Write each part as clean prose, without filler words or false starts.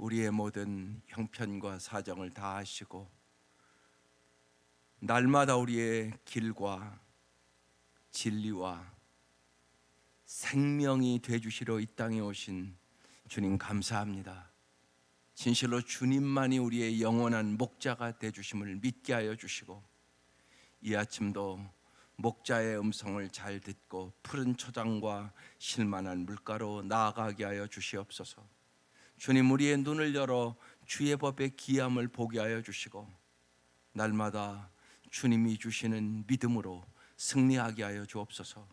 우리의 모든 형편과 사정을 다 아시고 날마다 우리의 길과 진리와 생명이 되주시러 이 땅에 오신 주님 감사합니다. 진실로 주님만이 우리의 영원한 목자가 되주심을 믿게 하여 주시고, 이 아침도 목자의 음성을 잘 듣고 푸른 초장과 실만한 물가로 나아가게 하여 주시옵소서. 주님, 우리의 눈을 열어 주의 법의 기함을 보게 하여 주시고, 날마다 주님이 주시는 믿음으로 승리하게 하여 주옵소서.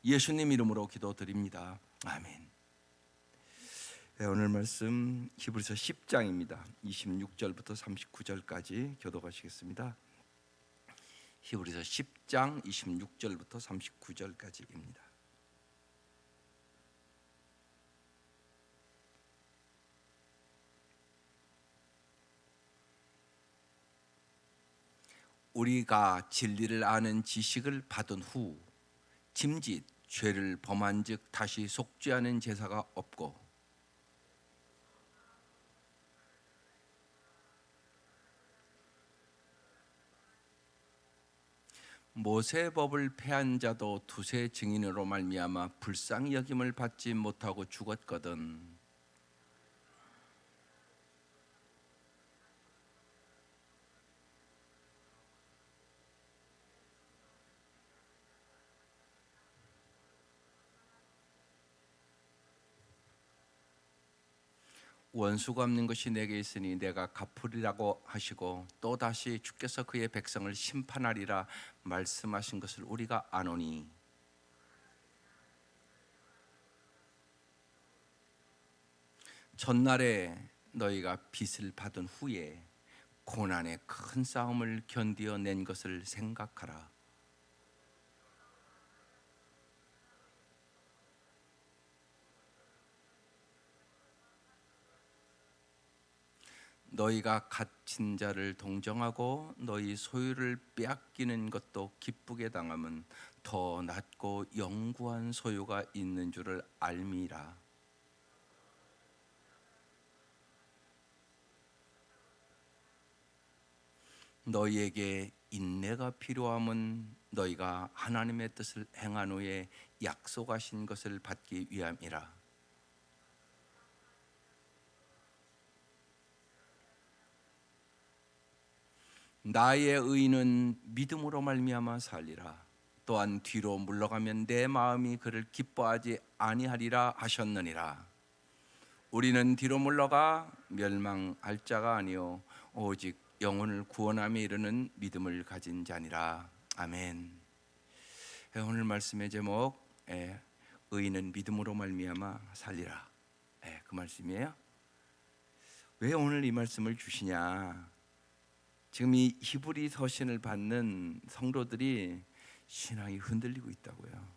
예수님 이름으로 기도드립니다. 아멘. 오늘 말씀 히브리서 10장입니다. 26절부터 39절까지 교독하시겠습니다. 히브리서 10장 26절부터 39절까지입니다. 우리가 진리를 아는 지식을 받은 후 짐짓 죄를 범한즉 다시 속죄하는 제사가 없고, 모세 법을 폐한 자도 두세 증인으로 말미암아 불쌍히 여김을 받지 못하고 죽었거든. 원수 갚는 것이 내게 있으니 내가 갚으리라고 하시고, 또 다시 주께서 그의 백성을 심판하리라 말씀하신 것을 우리가 아노니, 전날에 너희가 빚을 받은 후에 고난의 큰 싸움을 견디어 낸 것을 생각하라. 너희가 갇힌 자를 동정하고 너희 소유를 빼앗기는 것도 기쁘게 당하면 더 낫고 영구한 소유가 있는 줄을 알미라. 너희에게 인내가 필요함은 너희가 하나님의 뜻을 행한 후에 약속하신 것을 받기 위함이라. 나의 의인은 믿음으로 말미암아 살리라. 또한 뒤로 물러가면 내 마음이 그를 기뻐하지 아니하리라 하셨느니라. 우리는 뒤로 물러가 멸망할 자가 아니요 오직 영혼을 구원함에 이르는 믿음을 가진 자니라. 아멘. 오늘 말씀의 제목, 의인은 믿음으로 말미암아 살리라, 그 말씀이에요. 왜 오늘 이 말씀을 주시냐? 지금 이 히브리 서신을 받는 성도들이 신앙이 흔들리고 있다고요.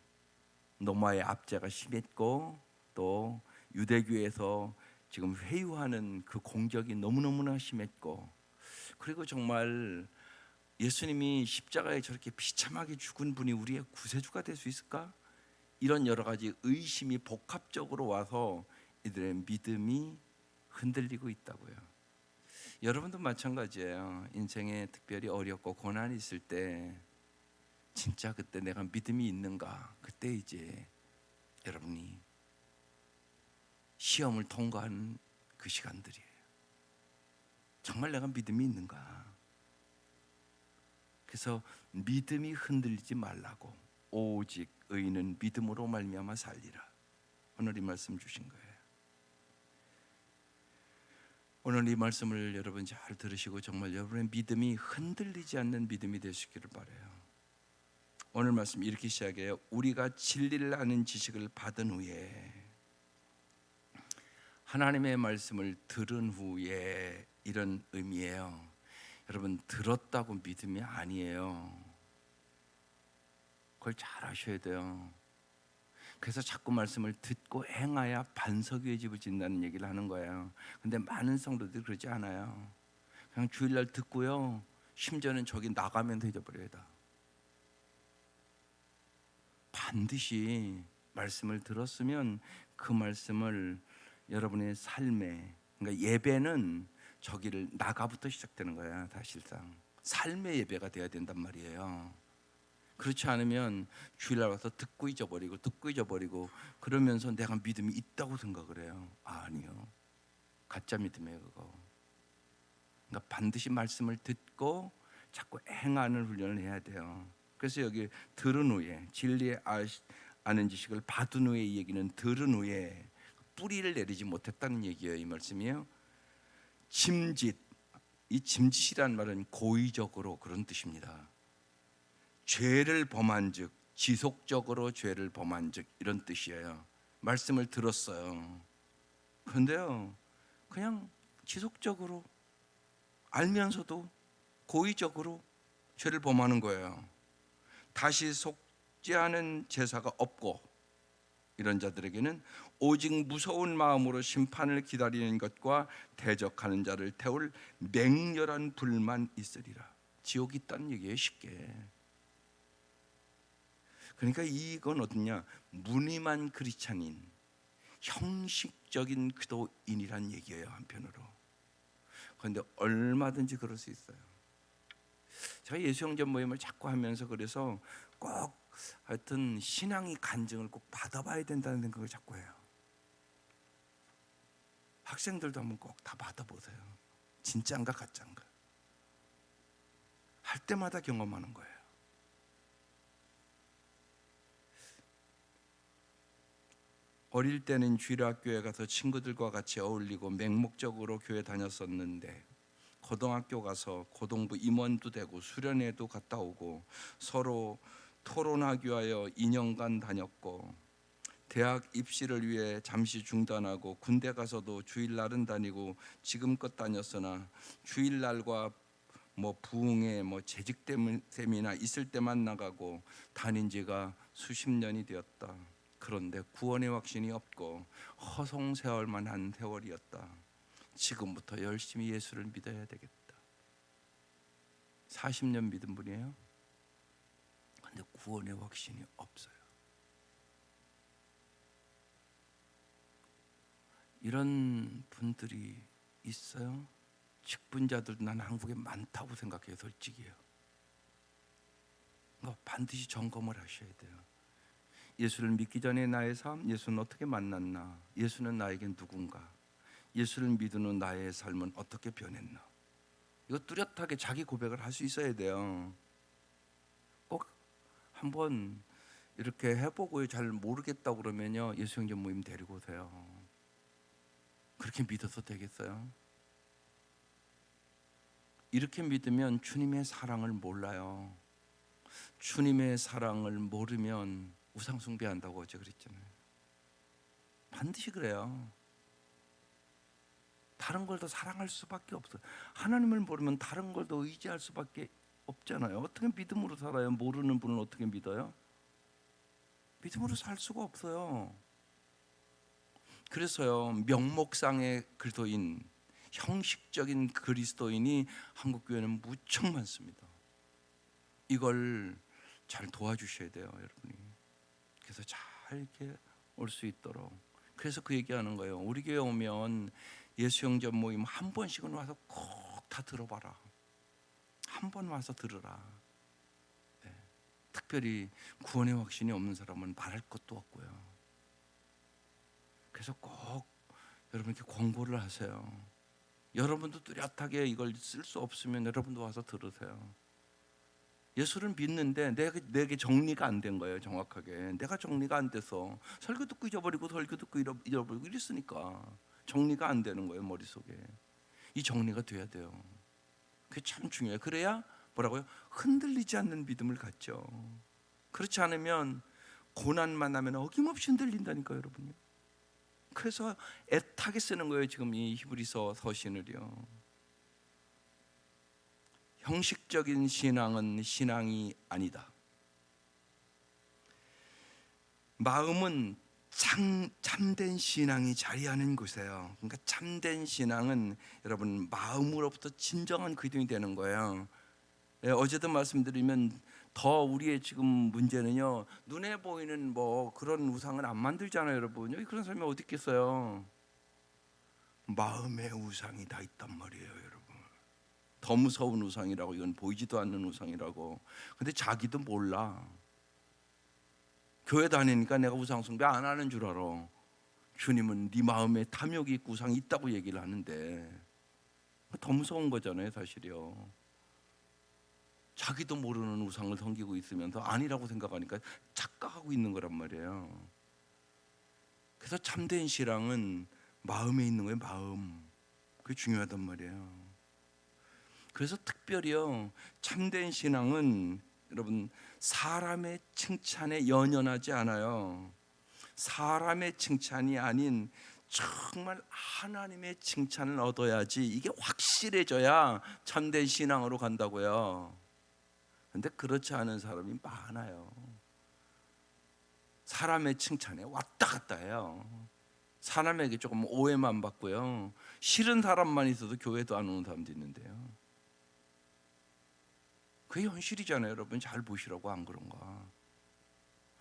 노마의 압제가 심했고, 또 유대교에서 지금 회유하는 그 공격이 너무너무나 심했고, 그리고 정말 예수님이 십자가에 저렇게 비참하게 죽은 분이 우리의 구세주가 될 수 있을까? 이런 여러 가지 의심이 복합적으로 와서 이들의 믿음이 흔들리고 있다고요. 여러분도 마찬가지예요. 인생에 특별히 어렵고 고난이 있을 때 진짜 그때 내가 믿음이 있는가? 그때 이제 여러분이 시험을 통과하는 그 시간들이에요. 정말 내가 믿음이 있는가? 그래서 믿음이 흔들리지 말라고, 오직 의인은 믿음으로 말미암아 살리라. 오늘 이 말씀 주신 거예요. 오늘 이 말씀을 여러분 잘 들으시고 정말 여러분의 믿음이 흔들리지 않는 믿음이 되시기를 바라요. 오늘 말씀 이렇게 시작해요. 우리가 진리를 아는 지식을 받은 후에, 하나님의 말씀을 들은 후에, 이런 의미예요. 여러분, 들었다고 믿음이 아니에요. 그걸 잘 아셔야 돼요. 그래서 자꾸 말씀을 듣고 행하야 반석 위에 집을 짓는다는 얘기를 하는 거예요. 근데 많은 성도들이 그러지 않아요. 그냥 주일날 듣고요, 심지어는 저기 나가면 잊어버려요. 반드시 말씀을 들었으면 그 말씀을 여러분의 삶에 그러니까 예배는 저기를 나가부터 시작되는 거야. 사실상 삶의 예배가 돼야 된단 말이에요. 그렇지 않으면 주일날 와서 듣고 잊어버리고 그러면서 내가 믿음이 있다고 생각을 해요. 아니요, 가짜 믿음이에요 그거. 그러니까 반드시 말씀을 듣고 자꾸 행하는 훈련을 해야 돼요. 그래서 여기 들은 후에 진리의 아는 지식을 받은 후에 이 얘기는 들은 후에 뿌리를 내리지 못했다는 얘기예요. 이 말씀이요. 짐짓, 이 짐짓이란 말은 고의적으로 그런 뜻입니다. 죄를 범한즉, 지속적으로 죄를 범한즉 이런 뜻이에요. 말씀을 들었어요. 그런데요, 그냥 지속적으로 알면서도 고의적으로 죄를 범하는 거예요. 다시 속지 않은 제사가 없고 이런 자들에게는 오직 무서운 마음으로 심판을 기다리는 것과 대적하는 자를 태울 맹렬한 불만 있으리라. 지옥이 있다는 얘기예요, 쉽게. 그러니까 이건 어떠냐, 무늬만 크리스찬인, 형식적인 기도인이란 얘기예요, 한편으로. 그런데 얼마든지 그럴 수 있어요. 제가 예수형제 모임을 자꾸 하면서 그래서 꼭 하여튼 신앙이 간증을 꼭 받아봐야 된다는 생각을 자꾸 해요. 학생들도 한번 꼭 다 받아보세요. 진짜인가 가짜인가. 할 때마다 경험하는 거예요. 어릴 때는 주일학교에 가서 친구들과 같이 어울리고 맹목적으로 교회 다녔었는데 고등학교 가서 고등부 임원도 되고 수련회도 갔다 오고 서로 토론하기 위하여 2년간 다녔고 대학 입시를 위해 잠시 중단하고 군대 가서도 주일날은 다니고 지금껏 다녔으나 주일날과 부흥회 재직 세미나 있을 때만 나가고 다닌 지가 수십 년이 되었다. 그런데 구원의 확신이 없고 허송세월만 한 세월이었다. 지금부터 열심히 예수를 믿어야 되겠다. 40년 믿은 분이에요. 그런데 구원의 확신이 없어요. 이런 분들이 있어요. 직분자들도 난 한국에 많다고 생각해요. 솔직히요. 그러니까 반드시 점검을 하셔야 돼요. 예수를 믿기 전에 나의 삶, 예수는 어떻게 만났나? 예수는 나에게 누군가? 예수를 믿은 후 나의 삶은 어떻게 변했나? 이거 뚜렷하게 자기 고백을 할 수 있어야 돼요. 꼭 한번 이렇게 해보고 잘 모르겠다고 그러면요, 예수형제 모임 데리고 오세요. 그렇게 믿어도 되겠어요? 이렇게 믿으면 주님의 사랑을 몰라요. 주님의 사랑을 모르면 우상 숭배한다고 어제 그랬잖아요. 반드시 그래요. 다른 걸 더 사랑할 수밖에 없어요. 하나님을 모르면 다른 걸 더 의지할 수밖에 없잖아요. 어떻게 믿음으로 살아요? 모르는 분을 어떻게 믿어요? 믿음으로 살 수가 없어요. 그래서요, 명목상의 그리스도인, 형식적인 그리스도인이 한국 교회는 무척 많습니다. 이걸 잘 도와주셔야 돼요, 여러분이. 그래서 잘 이렇게 올 수 있도록. 그래서 그 얘기하는 거예요. 우리 교회 오면 예수형제 모임 한 번씩은 와서 꼭 다 들어봐라. 한 번 와서 들으라. 네. 특별히 구원의 확신이 없는 사람은 말할 것도 없고요. 그래서 꼭 여러분 이렇게 권고를 하세요. 여러분도 뚜렷하게 이걸 쓸 수 없으면 여러분도 와서 들으세요. 예수를 믿는데 내게 정리가 안 된 거예요. 정확하게 내가 정리가 안 돼서 설교 듣고 잊어버리고 설교 듣고 잊어버리고 이랬으니까 정리가 안 되는 거예요. 머릿속에. 이 정리가 돼야 돼요. 그게 참 중요해요. 그래야 뭐라고요? 흔들리지 않는 믿음을 갖죠. 그렇지 않으면 고난만 하면 어김없이 흔들린다니까요, 여러분요. 그래서 애타게 쓰는 거예요. 지금 이 히브리서 서신을요. 형식적인 신앙은 신앙이 아니다. 마음은 참된 신앙이 자리하는 곳이에요. 그러니까 참된 신앙은 여러분 마음으로부터 진정한 기도이 되는 거예요. 어제도 말씀드리면 더 우리의 지금 문제는요, 눈에 보이는 그런 우상은 안 만들잖아요, 여러분. 여기 그런 사람이 어디 있겠어요? 마음의 우상이 다 있단 말이에요, 여러분. 더 무서운 우상이라고. 이건 보이지도 않는 우상이라고. 근데 자기도 몰라. 교회 다니니까 내가 우상 숭배 안 하는 줄 알아. 주님은 네 마음에 탐욕이 있고 우상이 있다고 얘기를 하는데 더 무서운 거잖아요, 사실이요. 자기도 모르는 우상을 섬기고 있으면서 아니라고 생각하니까 착각하고 있는 거란 말이에요. 그래서 참된 신앙은 마음에 있는 거예요, 마음. 그게 중요하단 말이에요. 그래서 특별히요, 참된 신앙은 여러분 사람의 칭찬에 연연하지 않아요. 사람의 칭찬이 아닌 정말 하나님의 칭찬을 얻어야지 이게 확실해져야 참된 신앙으로 간다고요. 근데 그렇지 않은 사람이 많아요. 사람의 칭찬에 왔다 갔다 해요. 사람에게 조금 오해만 받고요, 싫은 사람만 있어도 교회도 안 오는 사람도 있는데요. 그게 현실이잖아요, 여러분. 잘 보시라고. 안 그런가?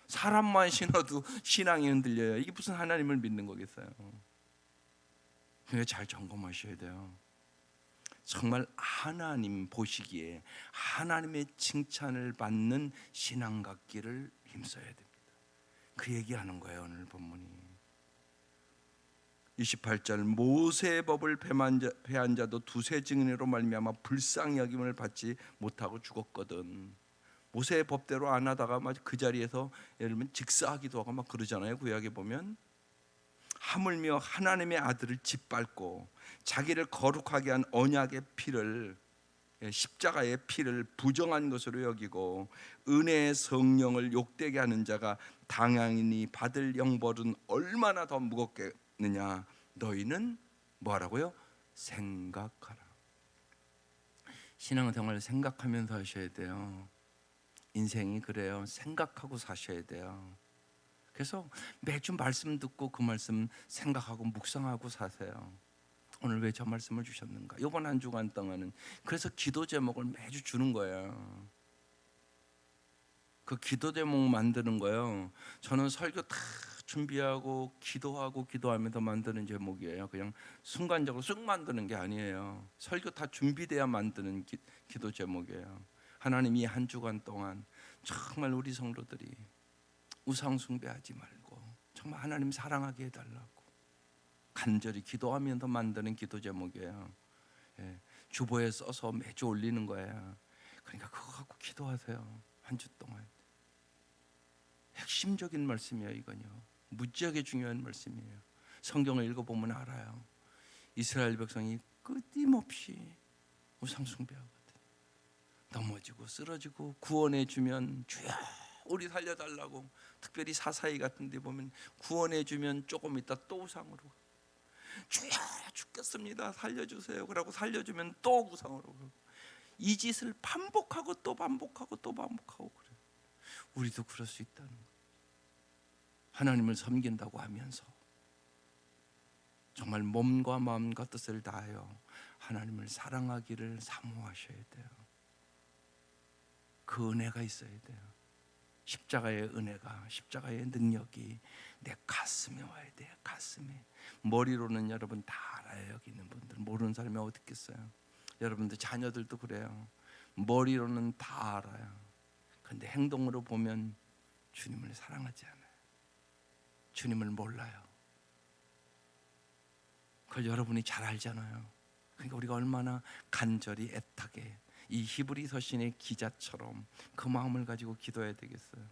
사람만 신어도 신앙이 흔들려요. 이게 무슨 하나님을 믿는 거겠어요? 그러니까 잘 점검하셔야 돼요. 정말 하나님 보시기에 하나님의 칭찬을 받는 신앙 갖기를 힘써야 됩니다. 그 얘기하는 거예요, 오늘 본문이. 28절, 모세의 법을 폐한 자도 두세 증인으로 말미암아 불쌍히 여김을 받지 못하고 죽었거든. 모세의 법대로 안 하다가 그 자리에서 예를 들면 직사하기도 하고 막 그러잖아요, 구약에 보면. 하물며 하나님의 아들을 짓밟고 자기를 거룩하게 한 언약의 피를, 십자가의 피를 부정한 것으로 여기고 은혜의 성령을 욕되게 하는 자가 당연히 받을 형벌은 얼마나 더 무겁겠느냐. 너희는 뭐하라고요? 생각하라. 신앙은 정말 생각하면서 하셔야 돼요. 인생이 그래요. 생각하고 사셔야 돼요. 그래서 매주 말씀 듣고 그 말씀 생각하고 묵상하고 사세요. 오늘 왜 저 말씀을 주셨는가? 이번 한 주간 동안은 그래서 기도 제목을 매주 주는 거예요. 그 기도 제목 만드는 거예요. 저는 설교 다 준비하고 기도하면서 만드는 제목이에요. 그냥 순간적으로 쑥 만드는 게 아니에요. 설교 다 준비돼야 만드는 기도 제목이에요. 하나님, 이 한 주간 동안 정말 우리 성도들이 우상 숭배하지 말고 정말 하나님 사랑하게 해달라고 간절히 기도하면서 만드는 기도 제목이에요. 주보에 써서 매주 올리는 거예요. 그러니까 그거 갖고 기도하세요. 한 주 동안. 핵심적인 말씀이에요, 이건요. 무지하게 중요한 말씀이에요. 성경을 읽어보면 알아요. 이스라엘 백성이 끊임없이 우상 숭배하거든. 넘어지고 쓰러지고 구원해 주면 주여 우리 살려달라고. 특별히 사사기 같은 데 보면 구원해 주면 조금 있다 또 우상으로 가고, 주여 죽겠습니다 살려주세요 그러고 살려주면 또 우상으로 가고, 이 짓을 반복하고 또 반복하고 또 반복하고 그래요. 우리도 그럴 수 있다는 거예요. 하나님을 섬긴다고 하면서 정말 몸과 마음과 뜻을 다하여 하나님을 사랑하기를 사모하셔야 돼요. 그 은혜가 있어야 돼요. 십자가의 은혜가, 십자가의 능력이 내 가슴에 와야 돼요. 가슴에. 머리로는 여러분 다 알아요. 여기 있는 분들 모르는 사람이 어디 있겠어요. 여러분들 자녀들도 그래요. 머리로는 다 알아요. 근데 행동으로 보면 주님을 사랑하지 않아요. 주님을 몰라요. 그걸 여러분이 잘 알잖아요. 그러니까 우리가 얼마나 간절히 애타게 이 히브리 서신의 기자처럼 그 마음을 가지고 기도해야 되겠어요.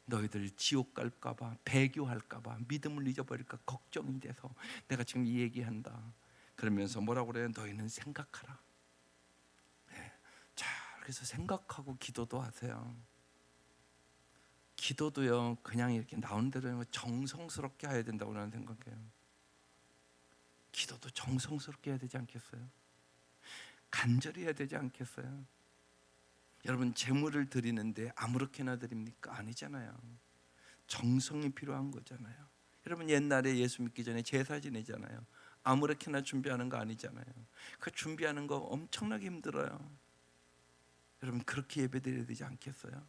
너희들 지옥 갈까봐, 배교할까봐, 믿음을 잊어버릴까 걱정이 돼서 내가 지금 이 얘기한다. 그러면서 뭐라고 그래요? 너희는 생각하라. 네. 자, 그래서 생각하고 기도도 하세요. 기도도요, 그냥 이렇게 나온 대로 정성스럽게 해야 된다고 나는 생각해요. 기도도 정성스럽게 해야 되지 않겠어요? 간절히 해야 되지 않겠어요? 여러분, 제물을 드리는데 아무렇게나 드립니까? 아니잖아요. 정성이 필요한 거잖아요. 여러분, 옛날에 예수 믿기 전에 제사 지내잖아요. 아무렇게나 준비하는 거 아니잖아요. 그 준비하는 거 엄청나게 힘들어요. 여러분, 그렇게 예배드려야 되지 않겠어요?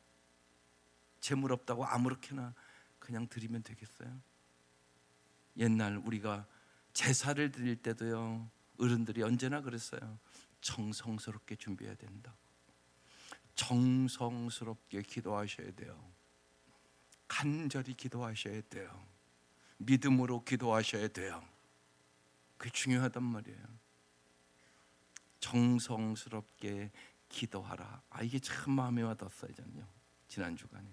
제물 없다고 아무렇게나 그냥 드리면 되겠어요? 옛날 우리가 제사를 드릴 때도요, 어른들이 언제나 그랬어요. 정성스럽게 준비해야 된다. 정성스럽게 기도하셔야 돼요. 간절히 기도하셔야 돼요. 믿음으로 기도하셔야 돼요. 그게 중요하단 말이에요. 정성스럽게 기도하라. 이게 참 마음에 와닿았어요. 저는요, 지난 주간에.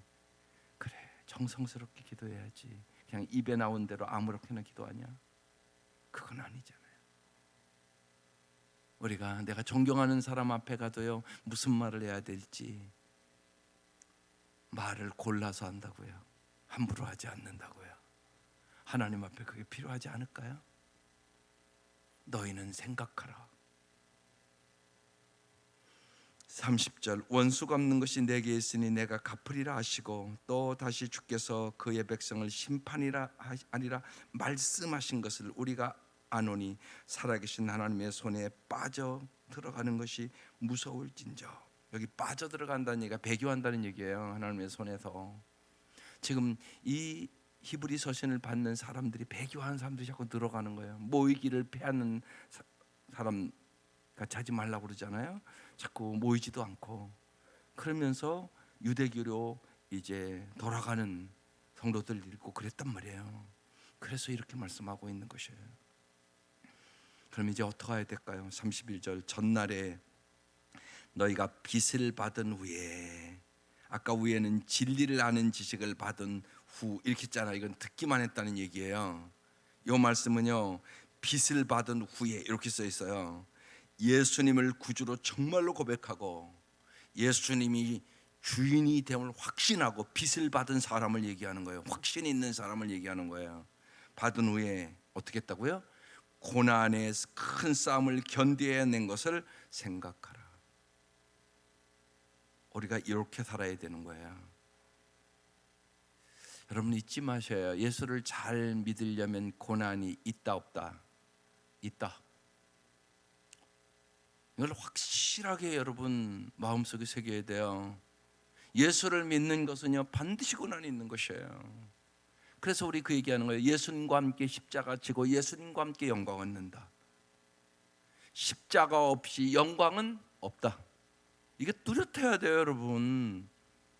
그래, 정성스럽게 기도해야지. 그냥 입에 나온 대로 아무렇게나 기도하냐? 그건 아니잖아요. 우리가 내가 존경하는 사람 앞에 가도요, 무슨 말을 해야 될지 말을 골라서 한다고요. 함부로 하지 않는다고요. 하나님 앞에 그게 필요하지 않을까요? 너희는 생각하라. 30절, 원수 갚는 것이 내게 있으니 내가 갚으리라 하시고, 또 다시 주께서 그의 백성을 심판이라 아니라 말씀하신 것을 우리가 아노니 살아계신 하나님의 손에 빠져 들어가는 것이 무서울진저. 여기 빠져 들어간다는 얘기가 배교한다는 얘기예요. 하나님의 손에서. 지금 이 히브리 서신을 받는 사람들이, 배교하는 사람들이 자꾸 늘어가는 거예요. 모이기를 패하는 사람 같이 하지 말라고 그러잖아요. 자꾸 모이지도 않고, 그러면서 유대교로 이제 돌아가는 성도들 읽고 그랬단 말이에요. 그래서 이렇게 말씀하고 있는 것이에요. 그럼 이제 어떻게 해야 될까요? 31절, 전날에 너희가 빚을 받은 후에, 아까 위에는 진리를 아는 지식을 받은 후 이렇게 했잖아요. 이건 듣기만 했다는 얘기예요. 이 말씀은요, 빚을 받은 후에 이렇게 써 있어요. 예수님을 구주로 정말로 고백하고 예수님이 주인이 됨을 확신하고 빚을 받은 사람을 얘기하는 거예요. 확신이 있는 사람을 얘기하는 거예요. 받은 후에 어떻게 했다고요? 고난의 큰 싸움을 견뎌낸 것을 생각하라. 우리가 이렇게 살아야 되는 거예요. 여러분 잊지 마셔요. 예수를 잘 믿으려면 고난이 있다 없다? 있다. 이걸 확실하게 여러분 마음속에 새겨야 돼요. 예수를 믿는 것은요, 반드시 고난이 있는 것이에요. 그래서 우리 그 얘기하는 거예요. 예수님과 함께 십자가 지고 예수님과 함께 영광 얻는다. 십자가 없이 영광은 없다. 이게 뚜렷해야 돼요, 여러분.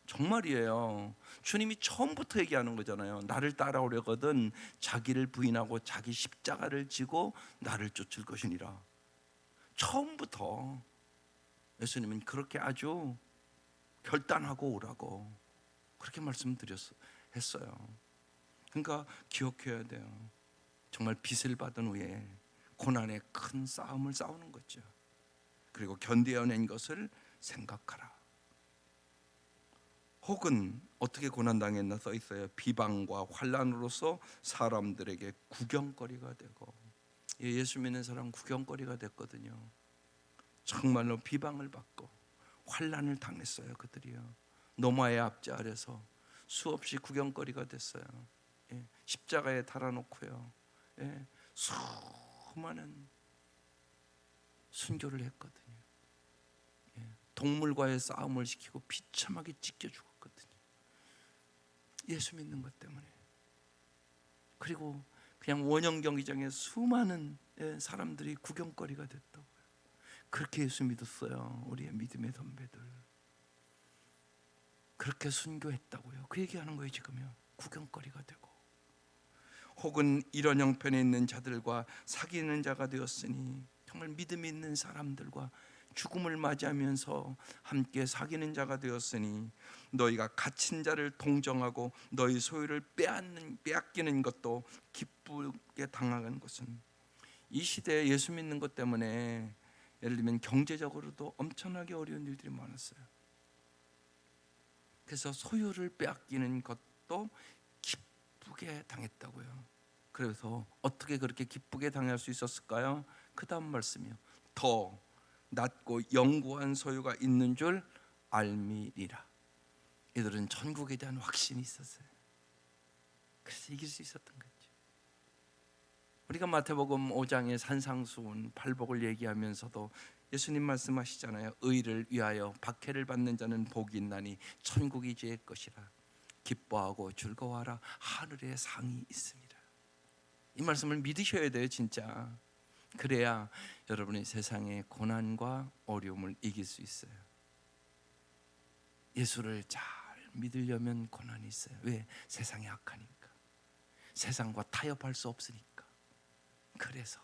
정말이에요. 주님이 처음부터 얘기하는 거잖아요. 나를 따라오려거든 자기를 부인하고 자기 십자가를 지고 나를 쫓을 것이니라. 처음부터 예수님은 그렇게 아주 결단하고 오라고 그렇게 말씀드렸어요. 그러니까 기억해야 돼요. 정말 빚을 받은 후에 고난의 큰 싸움을 싸우는 거죠. 그리고 견뎌낸 것을 생각하라. 혹은 어떻게 고난당했나 써 있어요. 비방과 환난으로서 사람들에게 구경거리가 되고. 예수 믿는 사람 구경거리가 됐거든요. 정말로 비방을 받고 환난을 당했어요. 그들이요, 노마의 압제 아래서 수없이 구경거리가 됐어요. 십자가에 달아놓고요, 수많은 순교를 했거든요. 동물과의 싸움을 시키고 비참하게 찢겨 죽었거든요. 예수 믿는 것 때문에. 그리고 그냥 원형 경기장에 수많은 사람들이 구경거리가 됐다고요. 그렇게 예수 믿었어요. 우리의 믿음의 선배들. 그렇게 순교했다고요. 그 얘기하는 거예요. 지금요, 구경거리가 되고. 혹은 이런 형편에 있는 자들과 사귀는 자가 되었으니, 정말 믿음 있는 사람들과 죽음을 맞이하면서 함께 사귀는 자가 되었으니, 너희가 갇힌 자를 동정하고 너희 소유를 빼앗기는 것도 기쁘게 당하는 것은, 이 시대에 예수 믿는 것 때문에 예를 들면 경제적으로도 엄청나게 어려운 일들이 많았어요. 그래서 소유를 빼앗기는 것도 기쁘게 당했다고요. 그래서 어떻게 그렇게 기쁘게 당할 수 있었을까요? 그 다음 말씀이요. 더 낮고 영구한 소유가 있는 줄 알미리라. 이들은 천국에 대한 확신이 있었어요. 그래서 이길 수 있었던 거죠. 우리가 마태복음 5장의 산상수훈 팔복을 얘기하면서도 예수님 말씀하시잖아요. 의를 위하여 박해를 받는 자는 복이 있나니 천국이 그의 것이라. 기뻐하고 즐거워하라. 하늘에 상이 있습니다. 이 말씀을 믿으셔야 돼요, 진짜. 그래야 여러분이 세상의 고난과 어려움을 이길 수 있어요. 예수를 잘 믿으려면 고난이 있어요. 왜? 세상이 악하니까. 세상과 타협할 수 없으니까. 그래서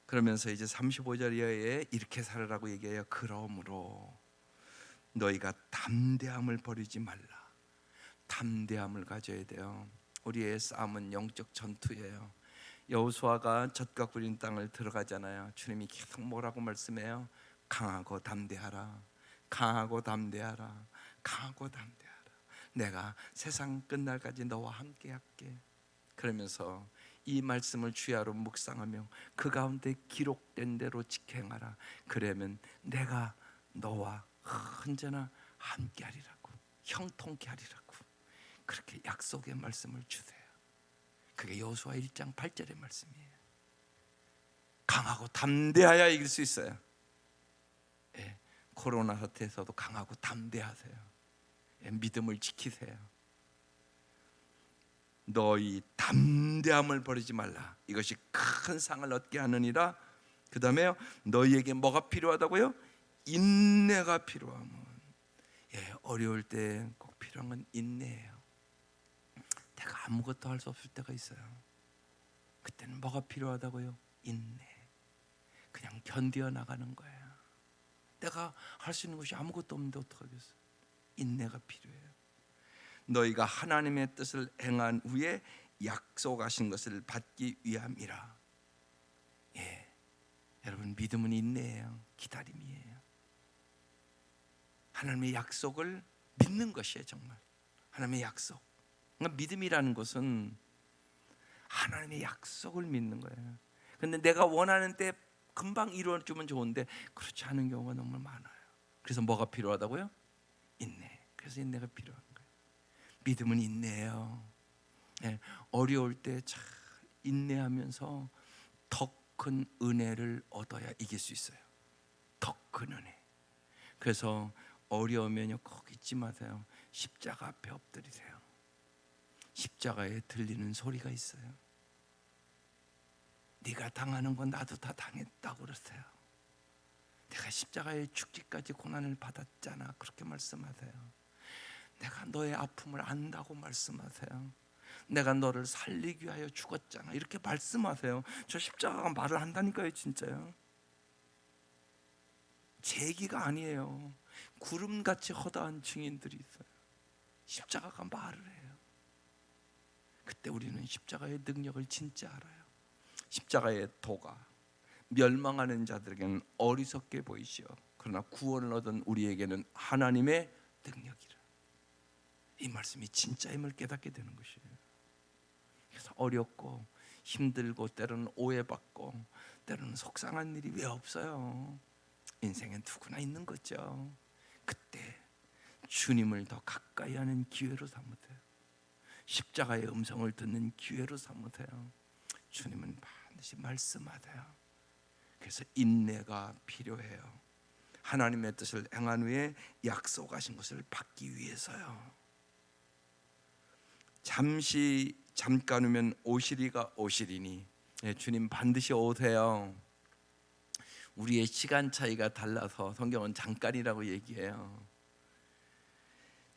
그러면서 이제 35절 이하에 이렇게 살으라고 얘기해요. 그러므로 너희가 담대함을 버리지 말라. 담대함을 가져야 돼요. 우리의 싸움은 영적 전투예요. 여호수아가 젖과 꿀린 땅을 들어가잖아요. 주님이 계속 뭐라고 말씀해요? 강하고 담대하라. 강하고 담대하라. 강하고 담대하라. 내가 세상 끝날까지 너와 함께 할게. 그러면서 이 말씀을 주야로 묵상하며 그 가운데 기록된 대로 직행하라. 그러면 내가 너와 언제나 함께 하리라고, 형통케 하리라고, 그렇게 약속의 말씀을 주세요. 그게 여호수아 1장 8절의 말씀이에요. 강하고 담대하여 이길 수 있어요. 예, 코로나 사태에서도 강하고 담대하세요. 예, 믿음을 지키세요. 너희 담대함을 버리지 말라. 이것이 큰 상을 얻게 하느니라. 그 다음에요, 너희에게 뭐가 필요하다고요? 인내가 필요하면. 예, 어려울 때 꼭 필요한 건 인내예요. 내가 아무것도 할 수 없을 때가 있어요. 그때는 뭐가 필요하다고요? 인내. 그냥 견뎌 나가는 거예요. 내가 할 수 있는 것이 아무것도 없는데 어떡하겠어요? 인내가 필요해요. 너희가 하나님의 뜻을 행한 후에 약속하신 것을 받기 위함이라. 예, 여러분, 믿음은 인내예요. 기다림이에요. 하나님의 약속을 믿는 것이에요. 정말 하나님의 약속. 그러니까 믿음이라는 것은 하나님의 약속을 믿는 거예요. 근데 내가 원하는 때 금방 이루어주면 좋은데 그렇지 않은 경우가 너무 많아요. 그래서 뭐가 필요하다고요? 인내. 그래서 인내가 필요한 거예요. 믿음은 인내예요. 예, 어려울 때 잘 인내하면서 더 큰 은혜를 얻어야 이길 수 있어요. 더 큰 은혜. 그래서 어려우면요, 꼭 잊지 마세요. 십자가 앞에 엎드리세요. 십자가에 들리는 소리가 있어요. 네가 당하는 건 나도 다 당했다고 그러세요. 내가 십자가에 죽기까지 고난을 받았잖아. 그렇게 말씀하세요. 내가 너의 아픔을 안다고 말씀하세요. 내가 너를 살리기 위하여 죽었잖아. 이렇게 말씀하세요. 저 십자가가 말을 한다니까요, 진짜요. 제 얘기가 아니에요. 구름같이 허다한 증인들이 있어요. 십자가가 말을 해요. 그때 우리는 십자가의 능력을 진짜 알아요. 십자가의 도가 멸망하는 자들에게는 어리석게 보이시오. 그러나 구원을 얻은 우리에게는 하나님의 능력이라. 이 말씀이 진짜임을 깨닫게 되는 것이에요. 그래서 어렵고 힘들고 때로는 오해받고 때로는 속상한 일이 왜 없어요? 인생엔 누구나 있는 거죠. 그때 주님을 더 가까이 하는 기회로 삼으세요. 십자가의 음성을 듣는 기회로 삼으세요. 주님은 반드시 말씀하세요. 그래서 인내가 필요해요. 하나님의 뜻을 행한 후에 약속하신 것을 받기 위해서요. 잠깐 후면 오시리가 오시리니. 예, 주님 반드시 오세요. 우리의 시간 차이가 달라서 성경은 잠깐이라고 얘기해요.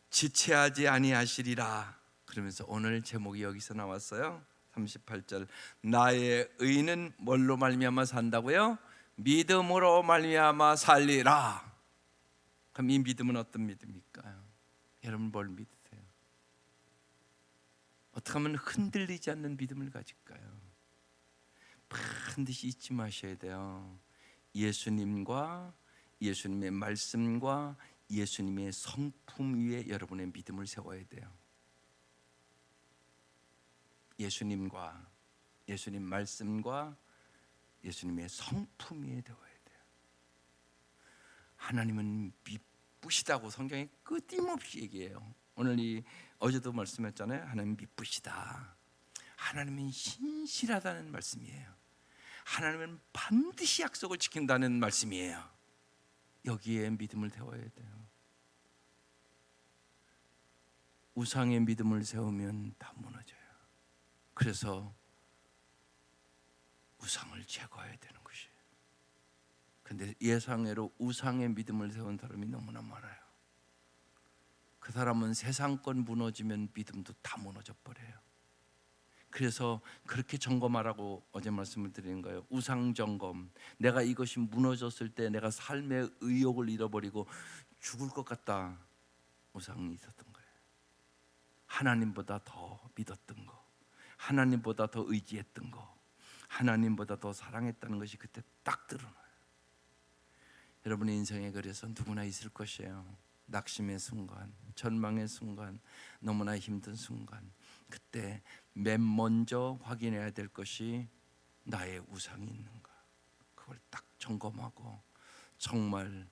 지체하지 아니하시리라. 그러면서 오늘 제목이 여기서 나왔어요. 38절. 나의 의는 뭘로 말미암아 산다고요? 믿음으로 말미암아 살리라. 그럼 이 믿음은 어떤 믿음일까요? 여러분 뭘 믿으세요? 어떻게 하면 흔들리지 않는 믿음을 가질까요? 반드시 잊지 마셔야 돼요. 예수님과 예수님의 말씀과 예수님의 성품 위에 여러분의 믿음을 세워야 돼요. 예수님과 예수님 말씀과 예수님의 성품 위에 세워야 돼요. 하나님은 미쁘시다고 성경에 끊임없이 얘기해요. 오늘 어제도 말씀했잖아요. 하나님 미쁘시다. 하나님은 신실하다는 말씀이에요. 하나님은 반드시 약속을 지킨다는 말씀이에요. 여기에 믿음을 세워야 돼요. 우상의 믿음을 세우면 다 무너져요. 그래서 우상을 제거해야 되는 것이에요. 근데 예상외로 우상의 믿음을 세운 사람이 너무나 많아요. 그 사람은 세상권 무너지면 믿음도 다 무너져 버려요. 그래서 그렇게 점검하라고 어제 말씀을 드리는 거예요. 우상 점검. 내가 이것이 무너졌을 때 내가 삶의 의욕을 잃어버리고 죽을 것 같다. 우상이 있었던 거예요. 하나님보다 더 믿었던 거, 하나님보다 더 의지했던 거, 하나님보다 더 사랑했다는 것이 그때 딱 드러나요. 여러분의 인생에 그래서 누구나 있을 것이에요. 낙심의 순간, 절망의 순간, 너무나 힘든 순간, 그때 맨 먼저 확인해야 될 것이 나의 우상이 있는가. 그걸 딱 점검하고 정말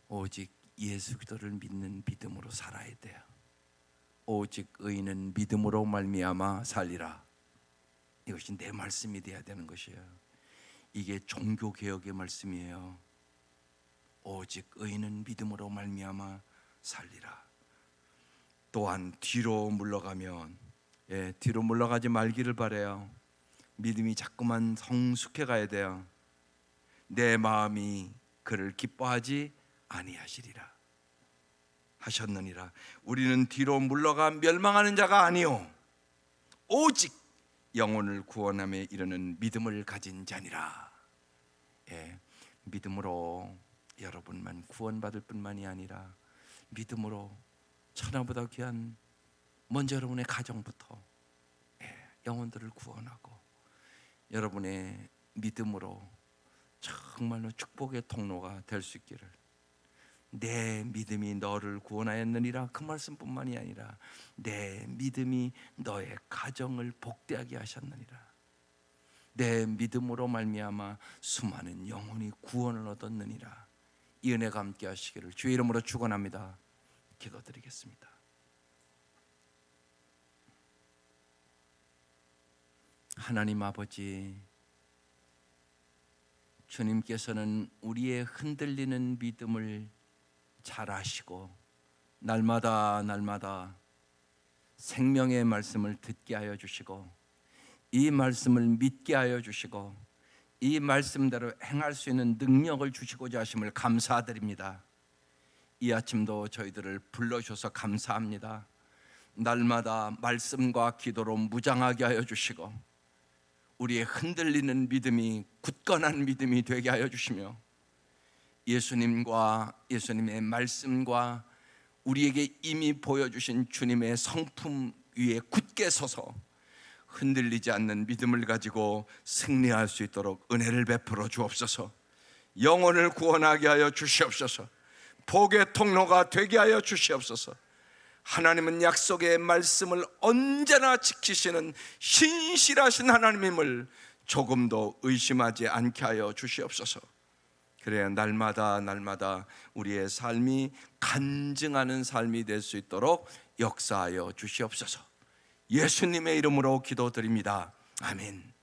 오직 예수 그리스도를 믿는 믿음으로 살아야 돼요. 오직 의인은 믿음으로 말미암아 살리라. 이것이 내 말씀이 돼야 되는 것이에요. 이게 종교개혁의 말씀이에요. 오직 의인은 믿음으로 말미암아 살리라. 또한 뒤로 물러가면 뒤로 물러가지 말기를 바라요. 믿음이 자꾸만 성숙해 가야 돼요. 내 마음이 그를 기뻐하지 아니하시리라 하셨느니라. 우리는 뒤로 물러가 멸망하는 자가 아니요 오직 영혼을 구원함에 이르는 믿음을 가진 자니라. 믿음으로 여러분만 구원받을 뿐만이 아니라 믿음으로 천하보다 귀한 먼저 여러분의 가정부터 영혼들을 구원하고 여러분의 믿음으로 정말로 축복의 통로가 될 수 있기를. 내 믿음이 너를 구원하였느니라. 그 말씀뿐만이 아니라 내 믿음이 너의 가정을 복되하게 하셨느니라. 내 믿음으로 말미암아 수많은 영혼이 구원을 얻었느니라. 이 은혜가 함께 하시기를 주의 이름으로 축원합니다. 기도드리겠습니다. 하나님 아버지, 주님께서는 우리의 흔들리는 믿음을 잘 아시고 날마다 생명의 말씀을 듣게 하여 주시고 이 말씀을 믿게 하여 주시고 이 말씀대로 행할 수 있는 능력을 주시고자 하심을 감사드립니다. 이 아침도 저희들을 불러주셔서 감사합니다. 날마다 말씀과 기도로 무장하게 하여 주시고 우리의 흔들리는 믿음이 굳건한 믿음이 되게 하여 주시며 예수님과 예수님의 말씀과 우리에게 이미 보여주신 주님의 성품 위에 굳게 서서 흔들리지 않는 믿음을 가지고 승리할 수 있도록 은혜를 베풀어 주옵소서. 영혼을 구원하게 하여 주시옵소서. 복의 통로가 되게 하여 주시옵소서. 하나님은 약속의 말씀을 언제나 지키시는 신실하신 하나님임을 조금도 의심하지 않게 하여 주시옵소서. 그래야 날마다 우리의 삶이 간증하는 삶이 될 수 있도록 역사하여 주시옵소서. 예수님의 이름으로 기도드립니다. 아멘.